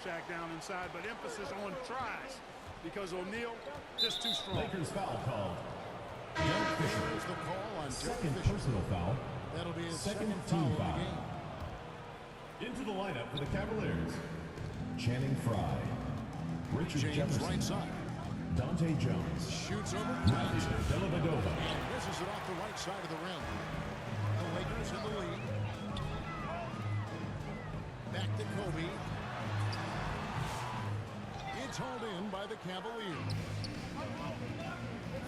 Shack down inside, but emphasis on tries because O'Neal just too strong. Lakers foul called. Derek Fisher. There's the call on Second Derek Fisher. personal foul. That'll be his Second second team foul of foul. the game. Into the lineup for the Cavaliers. Channing Frye. Richard James Jefferson. right side. Dante Jones. Shoots over. Matthew Dellavedova. And misses it off the right side of the rim. The Lakers in the lead. Back to Kobe. It's hauled in by the Cavaliers.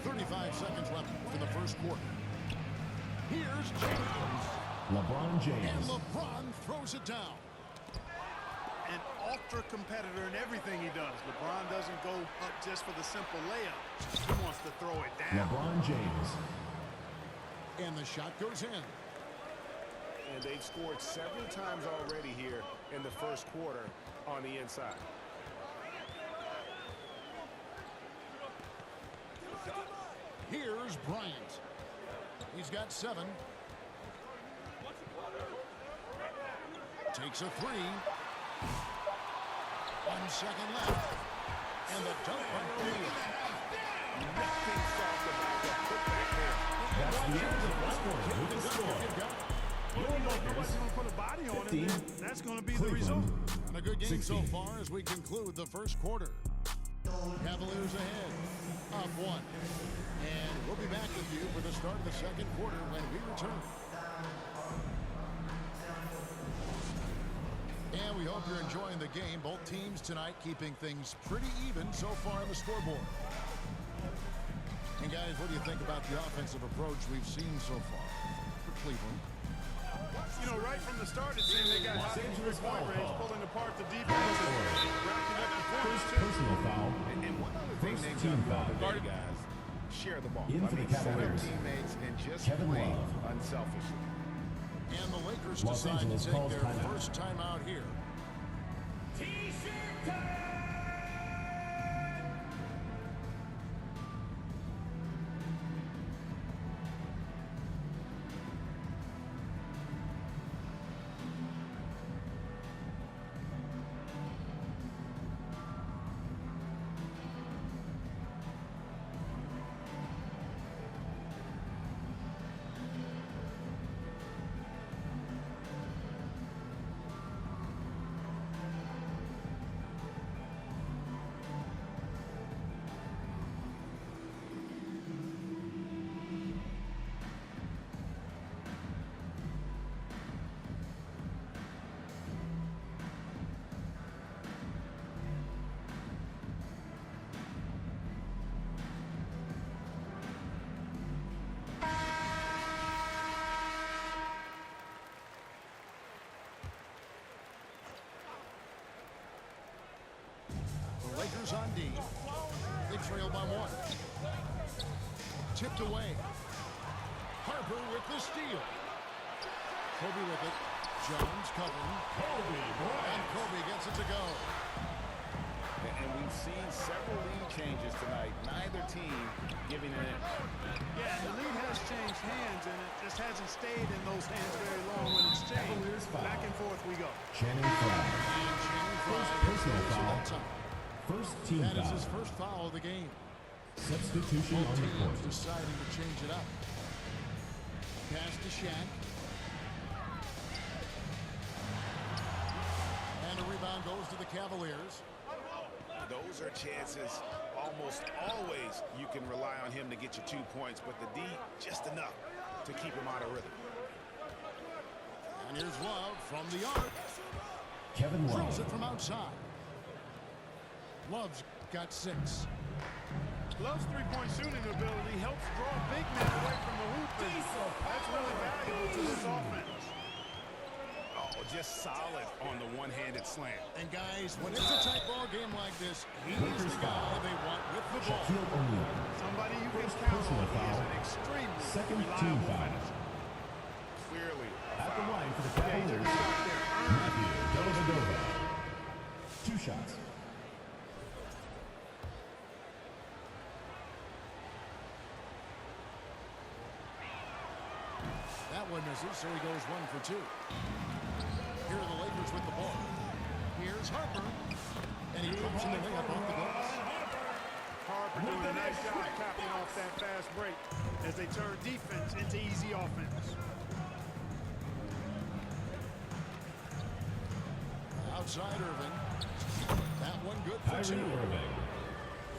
35 seconds left for the first quarter. Here's James. LeBron And James. LeBron throws it down. An ultra competitor in everything he does. LeBron doesn't go up just for the simple layup. He wants to throw it down. LeBron James. And the shot goes in. And they've scored several times already here in the first quarter on the inside. Here's Bryant. He's got 7. Takes a 3. 1 second left. And the dunk by O'Neal. Nothing soft about that putback there. That's the end of the score. With the score. Nobody's going to put a body on it. 15. That's going to be the result. Cleveland. And a good game 16. so far as we conclude the first quarter. Cavaliers ahead. Up 1. And we'll be back with you for the start of the second quarter when we return. And we hope you're enjoying the game. Both teams tonight keeping things pretty even so far on the scoreboard. And guys, what do you think about the offensive approach we've seen so far for Cleveland? You know, right from the start, it seemed they got hot in Angeles point foul range, call. pulling apart the defense and racking up the First points, too. personal foul. And one other thing First they've team done well foul. today, guys, share the ball. In for the set up Cavaliers. teammates and just Kevin play Love. unselfishly. And the Lakers Los decide Angeles to take calls their timeout. first time out here. T-shirt time! The Lakers on D. They trail by 1. Tipped away. Harper with the steal. Kobe with it. Jones covering. And Kobe gets it to go. And we've seen several lead changes tonight. Neither team giving an inch. Yeah, the lead has changed hands, and it just hasn't stayed in those hands very long when it's Cavaliers changed. foul. Back and forth we go. Channing Frye. And Channing First Frye personal goes to foul. that time. First team That is foul. his first foul of the game. Substitution Both on the teams court. deciding to change it up. Pass to Shaq. And a rebound goes to the Cavaliers. Those are chances almost always you can rely on him to get you 2 points, but the D just enough to keep him out of rhythm. And here's Love from the arc. Kevin Drills it Love. from outside. Love's got 6. Love's three-point shooting ability helps draw big men away from the hoop, and that's really valuable to this offense. Oh, just solid on the one-handed slam. And guys, when it's a tight ball game like this, he's the guy they want with the ball. Shaquille O'Neal. Somebody you can First count personal on. He is foul. an extremely Second team reliable foul. finisher. Clearly. At the line for the Yeah, he took Cavaliers. a shot there. Earned. Matthew Dellavedova. 2 shots. That one misses, so he goes 1 for 2. Here are the Lakers with the ball. Here's Harper. And he puts in the layup off the glass. Harper doing a nice job capping off that fast break as they turn defense into easy offense. Outside Irving. That one good for Kyrie two. Irving.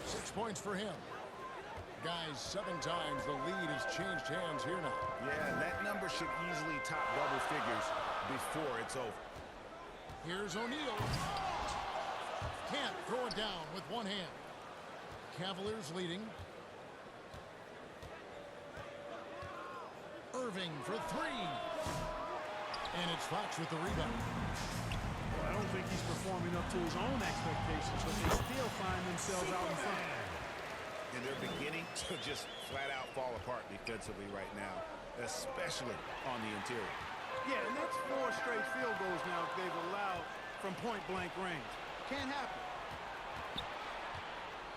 6 points for him. Guys, 7 times the lead has changed hands here now. Yeah, that number should easily top double figures before it's over. Here's O'Neal. Can't throw it down with one hand. Cavaliers leading. Irving for 3. And it's Fox with the rebound. I don't think he's performing up to his own expectations, but they still find themselves out in front. And they're beginning to just flat out fall apart defensively right now, especially on the interior. Yeah, and that's 4 straight field goals now they've allowed from point-blank range. Can't happen.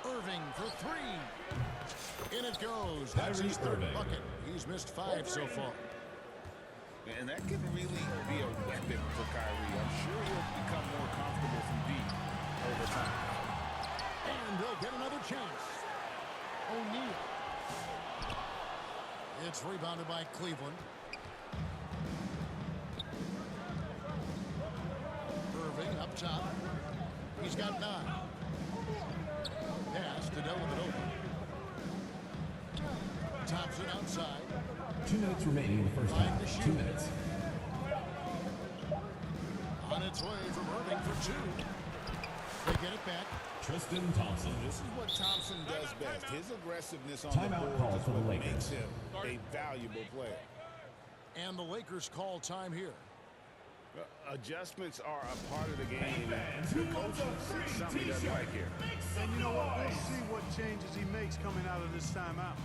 Irving for 3. In it goes. That's his third bucket. He's missed 5 so far. And that could really be a weapon for Kyrie. I'm sure he'll become more comfortable from deep over time. And they'll get another chance. O'Neal. It's rebounded by Cleveland. Irving up top. He's got 9. Pass to Dellavedova. Thompson outside. 2 minutes remaining in the first half. 2 minutes. On its way from Irving for 2. They get it back. Tristan Thompson. This is what Thompson does best. His aggressiveness on Timeout the call board is for the what Lakers. makes him a valuable player. And the Lakers call time here. Adjustments are a part of the game. The coach sees something he doesn't like here. And you know what? We'll see what changes he makes coming out of this timeout.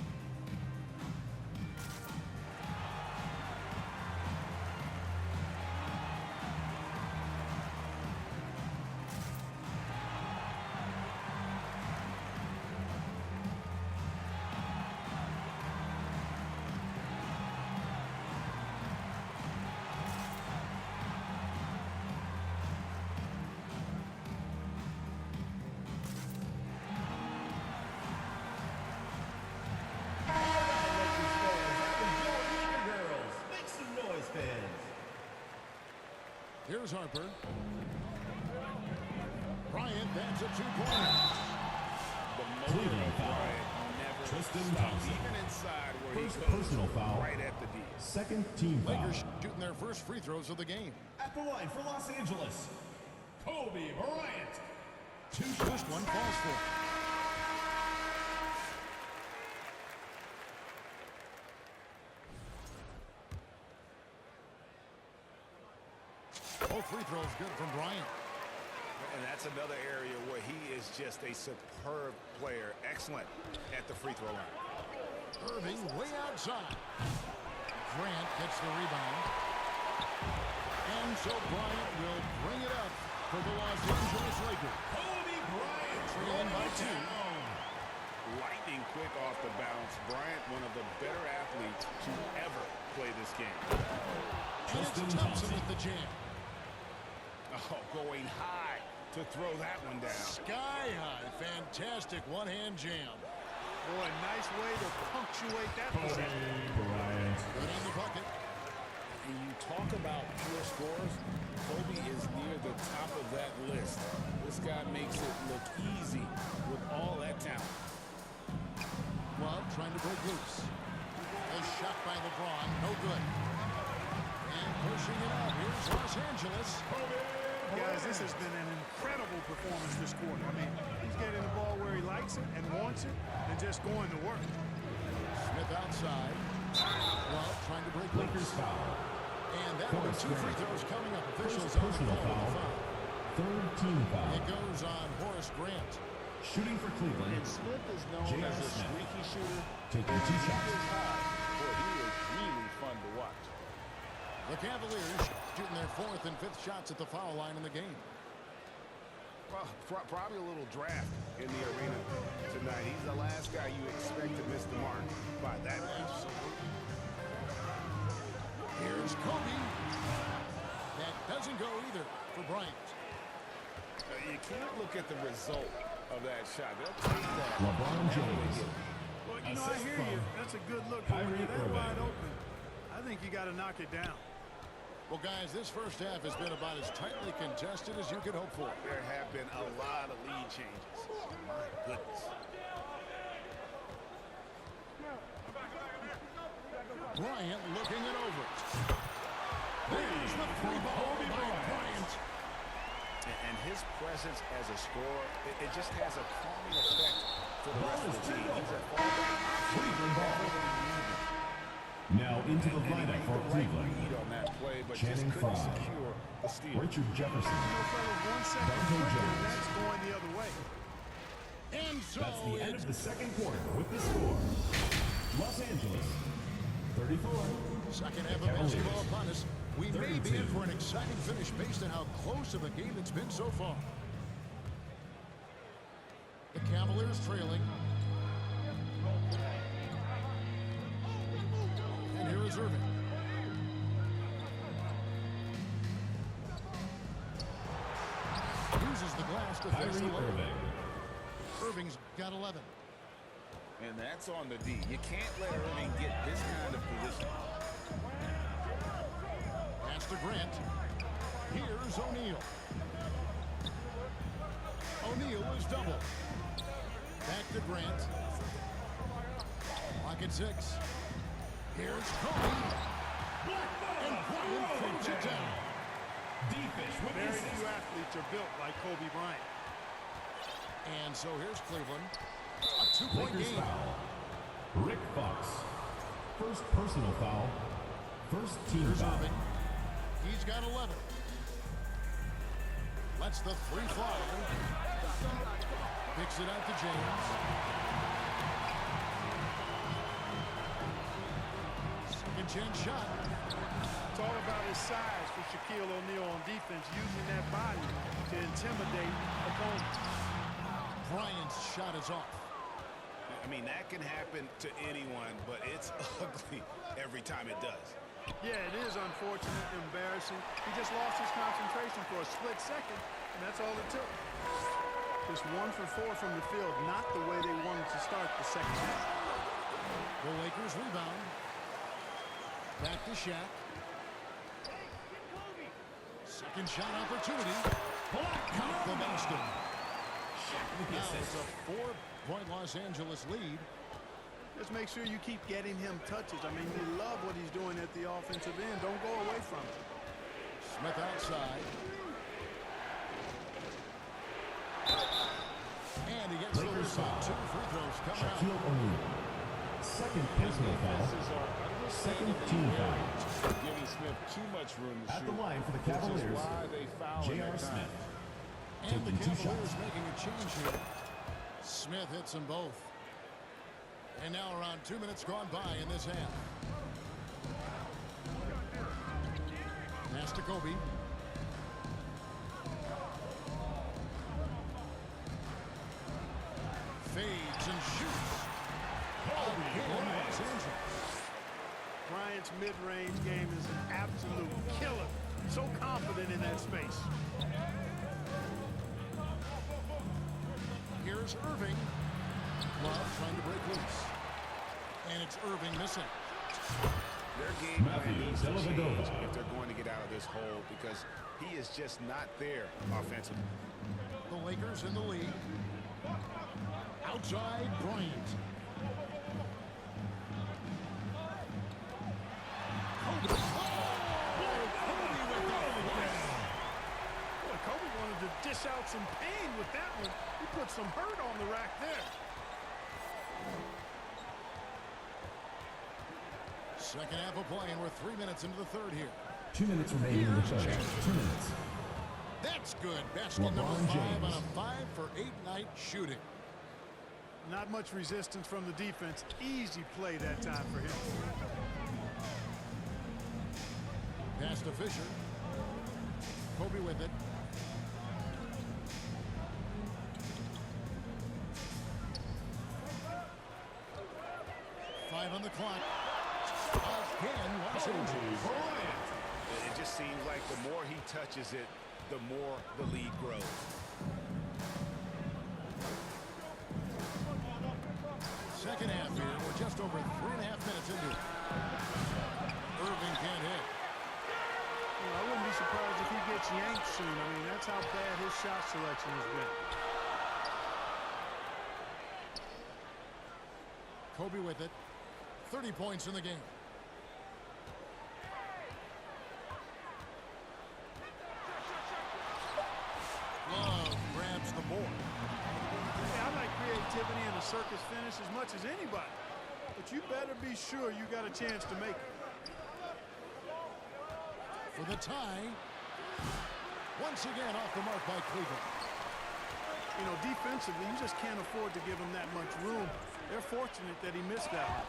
Here's Harper. Bryant, that's a 2-pointer. The Cleveland foul. Bryant never Tristan stops, Thompson. even inside where First he goes personal foul. right at the D. Second team foul. Lakers shooting their first free throws of the game. At the line for Los Angeles, Kobe Bryant. First one falls for. Both free throws good from Bryant. And that's another area where he is just a superb player. Excellent at the free throw line. Irving way outside. Grant gets the rebound. And so Bryant will bring it up for the Los Angeles Lakers. Kobe Bryant. Trailing by 2. Lightning quick off the bounce. Bryant, one of the better athletes to ever play this game. And it's Tristan Thompson Thompson. with the jam. Oh, going high to throw that one down. Sky high. Fantastic one-hand jam. Boy, nice way to punctuate that Kobe possession. Bryant. Good on the bucket. When you talk about pure scores, Kobe is near the top of that list. This guy makes it look easy with all that talent. Well, trying to break loose. A shot by LeBron, no good. And pushing it out, here's Los Angeles. Guys, this has been an incredible performance this quarter. I mean, he's getting the ball where he likes it and wants it and just going to work. Smith outside. Well, trying to break Lakers loose. foul. And that will be 2 free throws coming up. Officials First on the personal call with the foul. foul. Third team foul. It goes on Horace Grant. Shooting for Cleveland. And Smith is known J.R. as a Smith. streaky shooter. Taking 2 shots. He is high. Boy, he is really fun to watch. The Cavaliers shooting their 4th and 5th shots at the foul line in the game. Well, probably a little draft in the arena tonight. He's the last guy you expect to miss the mark by that much. Here's Kobe. That doesn't go either for Bryant. You can't look at the result of that shot. They'll take that. LeBron James. Well, you know, I Assist hear from you. That's a good look. But when Kyrie you're that Irving. wide open, I think you got to knock it down. Well, guys, this first half has been about as tightly contested as you could hope for. There have been a lot of lead changes. My goodness. Bryant looking it over. There's the three ball by Bryant. And his presence as a scorer, it just has a calming effect for the rest of the team. He's a Cleveland ball. Now into the lineup for Cleveland. lead on that play, but Channing just couldn't Frye. secure the steal. Richard Jefferson. You know, fellas, 1 second Dante quicker, and Jones. that's going the other way. And so That's the end it's of the second quarter with the score. Los Angeles, 34. second half of Cavaliers. basketball upon us. We may be in 32. for an exciting finish based on how close of a game it's been so far. The Cavaliers trailing. And here is Irving. Uses the glass to finish the Kyrie layup. Irving. Irving's got 11. And that's on the D. You can't let Irving get this kind of position. Pass to Grant. Here's O'Neal. O'Neal is double. Back to Grant. Clock at 6. Here's Kobe. And Bryant keeps it down. D-Fish with the Very assist. few athletes are built like Kobe Bryant. And so here's Cleveland. A two-point Lakers game. foul. Rick Fox. First personal foul. First team Here's foul. Irving. He's got 11. Lets the three fly. Picks it out to James. Second chance shot. It's all about his size for Shaquille O'Neal on defense, using that body to intimidate opponents. Bryant's shot is off. I mean, that can happen to anyone, but it's ugly every time it does. Yeah, it is unfortunate, embarrassing. He just lost his concentration for a split second, and that's all it took. Just 1 for 4 from the field, not the way they wanted to start the second half. The Lakers rebound. Back to Shaq. Second shot opportunity. Count the basket. Now it's a 4-point Los Angeles lead. Just make sure you keep getting him touches. I mean, you love what he's doing at the offensive end. Don't go away from it. Smith outside. And he gets Lakers those foul. 2 free throws coming out. Shaquille O'Neal. Second personal foul. Second team foul. Giving Smith too much room to At shoot. the line for the Which is Cavaliers, why they foul in J.R. that time. Smith. And the Taking 2 Cavaliers shots. making a change here. Smith hits them both. And now around 2 minutes gone by in this half. Pass to Kobe. Fades and shoots. Again, Los Angeles. Bryant's mid-range game is an absolute killer. So confident in that space. Here's Irving. Love trying to break loose. And it's Irving missing. Their game plan Matthew needs to change Dellavedova. if they're going to get out of this hole because he is just not there offensively. The Lakers in the lead. Outside Bryant. Kobe. Boy, Kobe wanted to dish out some pain with that one. He put some hurt on the rack there. Second half of play, and we're 3 minutes into the third here. 2 minutes remaining in the third. 2 minutes. That's good. Basket number LeBron 5 James. on a 5 for 8 night shooting. Not much resistance from the defense. Easy play that time for him. Pass to Fisher. Kobe with it. Five on the clock. Again, Los Angeles. It just seems like the more he touches it, the more the lead grows. selection has been. Kobe with it. 30 points in the game. Love grabs the board. Yeah, I like creativity and a circus finish as much as anybody. But you better be sure you got a chance to make it. For the tie. Once again off the mark by Cleveland. You know, defensively, you just can't afford to give him that much room. They're fortunate that he missed that one.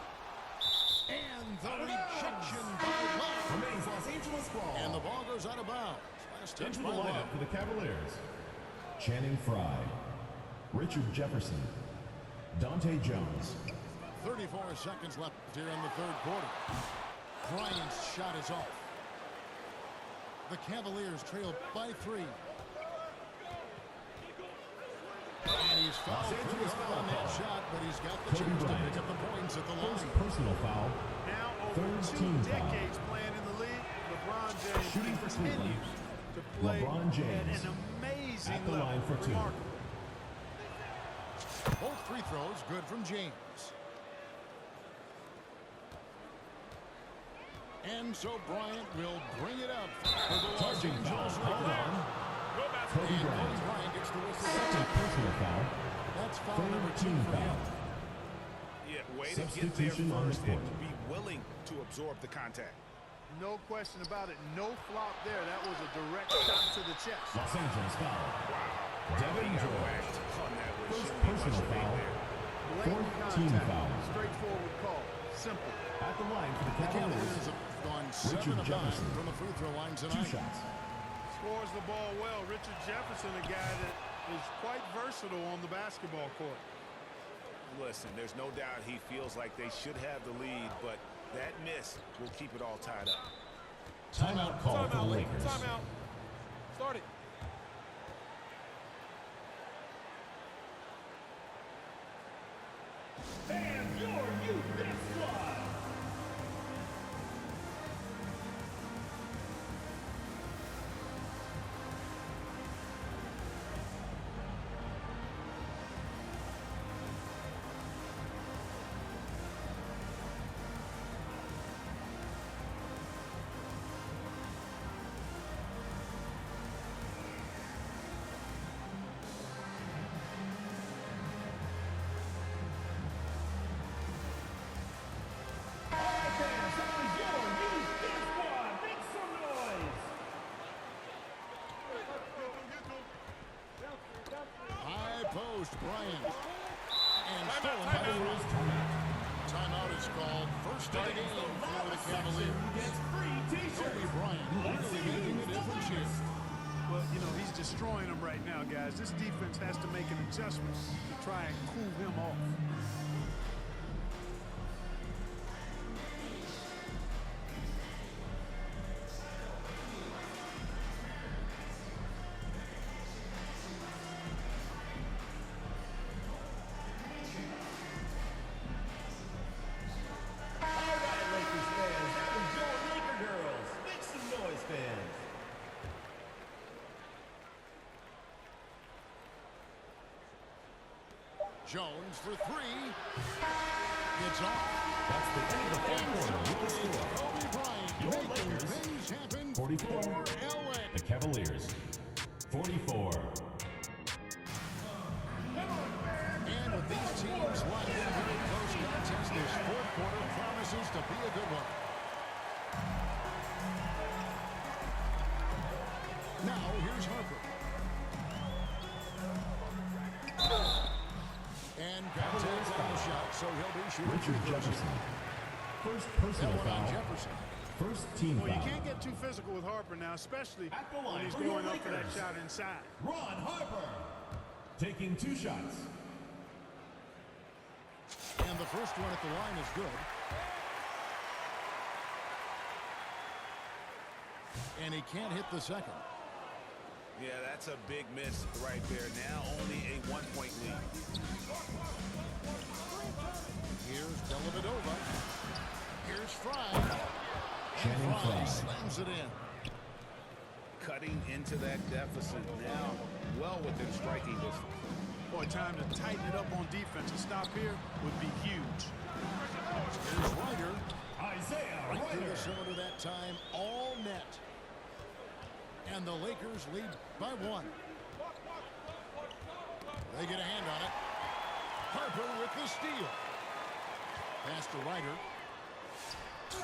And the rejection by Love. Remains Los Angeles ball. And the ball goes out of bounds. Last touch Into the by Love. lineup for the Cavaliers. Channing Frye. Richard Jefferson. Dante Jones. 34 seconds left here in the third quarter. Bryant's shot is off. The Cavaliers trail by 3. And he's fouled pretty hard on that shot, but he's got the Kobe chance to Bryant. pick up the points at the First line. personal foul. Now over Third 2 team foul. decades playing in the league, LeBron James Shooting for Cleveland. continues to play LeBron James at an amazing at the level. line for 2. Remarkable. Both free throws good from James. And so Bryant will bring it up for the Los Charging foul. Angeles Called Lakers. on. Kobe And Kobe Bryant. Bryant gets the whistle. Second personal foul. That's foul number Third 2 team for foul. him. Yeah, way to get there Substitution on the first and court. to be willing to absorb the contact. No question about it. No flop there. That was a direct shot to the chest. Los Angeles foul. Devin He got George. whacked on that one. First Shouldn't be much personal debate foul. there. Blatant Fourth team contact. foul. Straightforward call. Simple. At the line for the The Cavaliers Cavaliers. have gone 7 of 9 Jefferson. from the free throw line 2 tonight. shots. Scores the ball well. Richard Jefferson, a guy that is quite versatile on the basketball court. Listen, there's no doubt he feels like they should have the lead, but that miss will keep it all tied up. Timeout call for the Lakers. Timeout. Start it. And your youth dance squad. High post, Bryant. And stolen by the Wolves. Timeout is called. First of the game for the Cavaliers. Kobe Bryant really making a difference here. Well, you know, he's destroying them right now, guys. This defense has to make an adjustment to try and cool him off. Jones for 3. It's off. That's the end of the fourth quarter with the score. Kobe Bryant Your making Lakers, things happen 44. for LA. The Cavaliers. 44. And with these teams lined up in a close contest, this fourth quarter promises to be a good one. Now, here's Harper. And contact on the shot, so he'll be shooting Richard free throws. Jefferson. First That personal one on foul. Jefferson. First team Well, you foul. can't get too physical with Harper now, especially At the when line he's for your going up for that Lakers. shot inside. Ron Harper. Taking 2 shots. And the first one at the line is good. And he can't hit the second. Yeah, that's a big miss right there. Now only a 1-point lead. Here's Dellavedova. Here's Frye. Channing And Frye Frye. slams it in. Cutting into that deficit. Now well within striking distance. Boy, time to tighten it up on defense. A stop here would be huge. Here's Ryder. Isaiah Right through the Ryder. cylinder that time, all net. And the Lakers lead by 1. They get a hand on it. Harper with the steal. Pass to Ryder.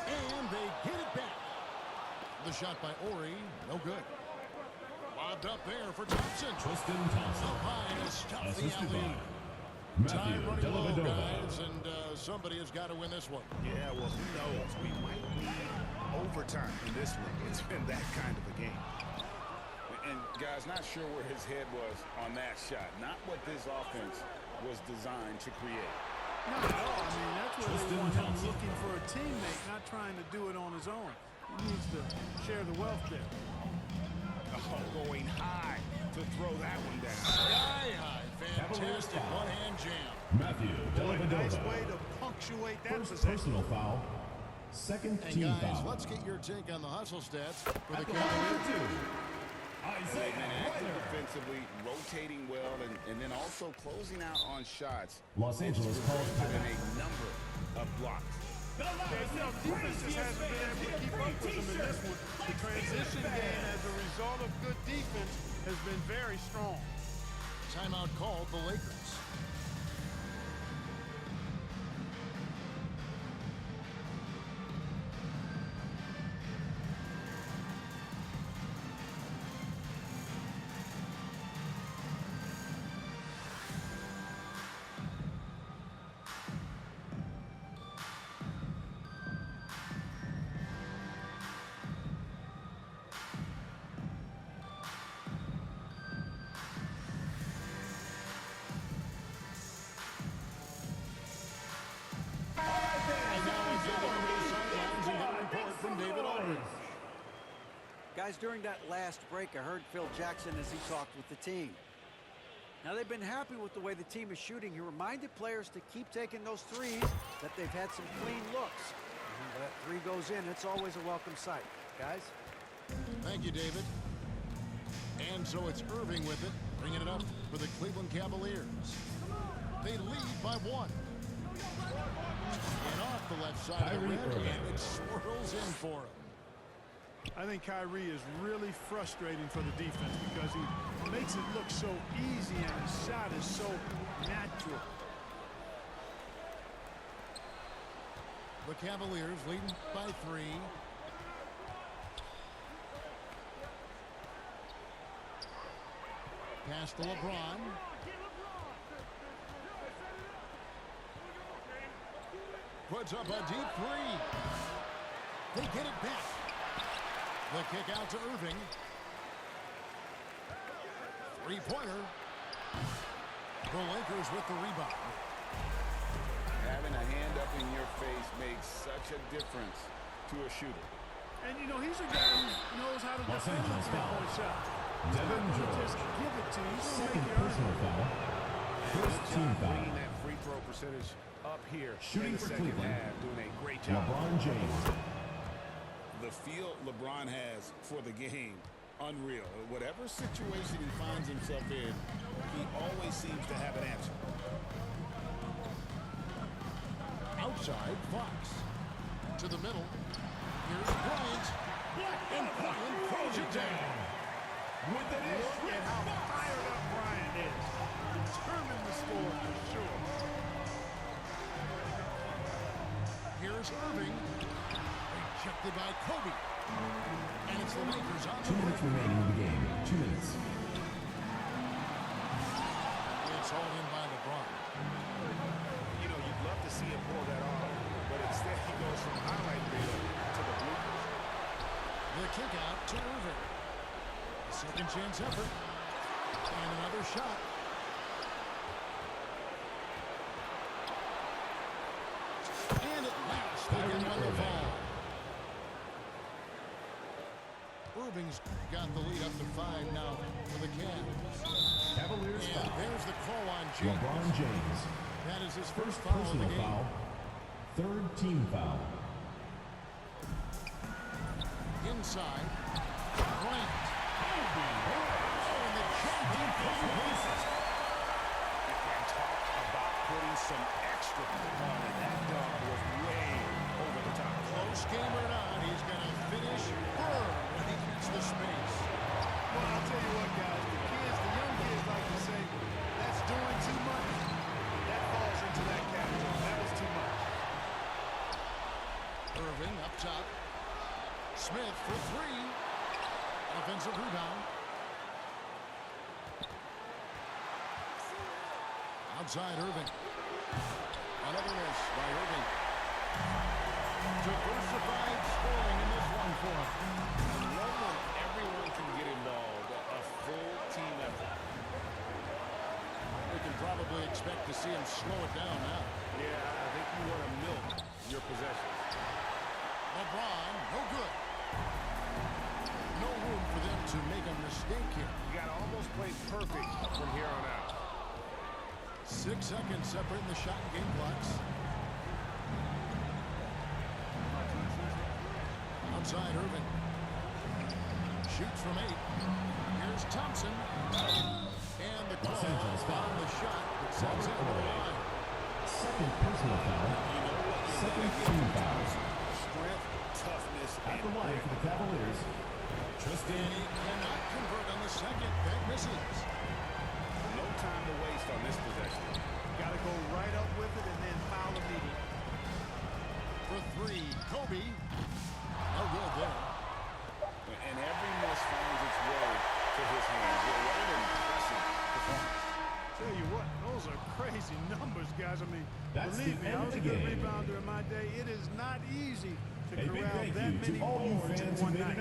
And they get it back. The shot by Ori, no good. Lobbed up there for Thompson. Tristan Up Thompson. high and stuff the Assisted alley. by Time Matthew running low, Dellavedova. guys, and somebody has got to win this one. Yeah, well, who knows? We might need overtime in this one. It's been that kind of a game. And, guys, not sure where his head was on that shot. Not what this offense was designed to create. Not at all. I mean, that's where they Tristan want him Thompson. looking for a teammate, not trying to do it on his own. He needs to share the wealth there. Oh, going high to throw that one down. Sky high. Fantastic foul. one-hand jam. Matthew Boy, nice way Dellavedova. to punctuate that First possession. personal foul. Second And team guys, foul. let's get your take on the hustle stats for the At the Cavaliers. line, 2. They've been Isaiah active Ryder. defensively, rotating well, and then also closing out on shots. Los Angeles It's calls resulted in timeout. a number of blocks. Yeah, you know, defense just hasn't been able to keep up with them in this one. The transition game as a result of good defense has been very strong. Timeout called the Lakers. And now we go over to the sidelines and get a report from David Aldridge. Guys, during that last break, I heard Phil Jackson as he talked with the team. Now, they've been happy with the way the team is shooting. He reminded players to keep taking those threes, that they've had some clean looks. And when that three goes in, it's always a welcome sight. Guys? Thank you, David. And so it's Irving with it, bringing it up for the Cleveland Cavaliers. They lead by 1. And off the left side of the Kyrie rim, Irving. and it swirls in for him. I think Kyrie is really frustrating for the defense because he makes it look so easy and his shot is so natural. The Cavaliers leading by 3. Pass to LeBron. Puts up a deep 3. They get it back. The kick out to Irving. Three-pointer. The Lakers with the rebound. Having a hand up in your face makes such a difference to a shooter. And, you know, he's a guy who knows how to Los defend a Angeles three-point shot. Devin Just George. give it to you. He's gonna Second make you earn personal it. foul. First team foul. Bringing that free throw percentage up here Shooting in the for second Cleveland. half, doing a great job. LeBron James. The feel LeBron has for the game, unreal. Whatever situation he finds himself in, he always seems to have an answer. Outside, Fox. To the middle. Here's Bryant. And Bryant throws it down. With the dish. Look at how fired up Bryant is. Determined to score for sure. Here's Irving. Rejected by Kobe. And it's the Lakers on 2 the minutes break. remaining in the game. 2 minutes. It's hauled in by LeBron. You know, you'd love to see him pull that off, but instead he goes from highlight reel to the bloopers. The kick out to Irving. Second chance effort. And another shot. And at last, they get Kyrie one to Irving. fall. Irving's got the lead up to 5 now for the Cavs. Cavaliers And foul. there's the call on James. LeBron James. That is his first First foul of the personal game. foul. Third team foul. Inside. Bryant. Oh, and the jump deep And talk about putting some extra on it. That dog was way over the top. Close game or not, he's going to finish firm when he gets the space. Well, I'll tell you what, guys. The young kids like to say, that's doing too much. That falls into that category. That was too much. Irving up top. Smith for three. Offensive rebound. Outside Irving. Another miss by Irving. Diversified scoring in this one for him. I love when everyone can get involved. A full team effort. We can probably expect to see him slow it down now. Yeah, I think you want to milk your possessions. LeBron, no good. No room for them to make a mistake here. You got to almost play perfect from here on out. 6 seconds separating the shot and game clocks. Outside Irving. Shoots from 8. Here's Thompson. And the Los call Angeles foul. on the shot that sends it over the line. Second personal foul. Second team foul. Strength, toughness, At the line for the Cavaliers, Tristan. He cannot convert on the second. That misses. no time to waste on this possession. Got to go right up with it and then foul immediately. For three, Kobe. No good there. And every miss finds its way to his hands. Yeah, what an impressive performance. Tell you what, those are crazy numbers, guys. I mean, That's believe the me, end I of was a the good game. rebounder in my day. It is not easy to A big corral thank that you to many all you boards in fans one who made night. it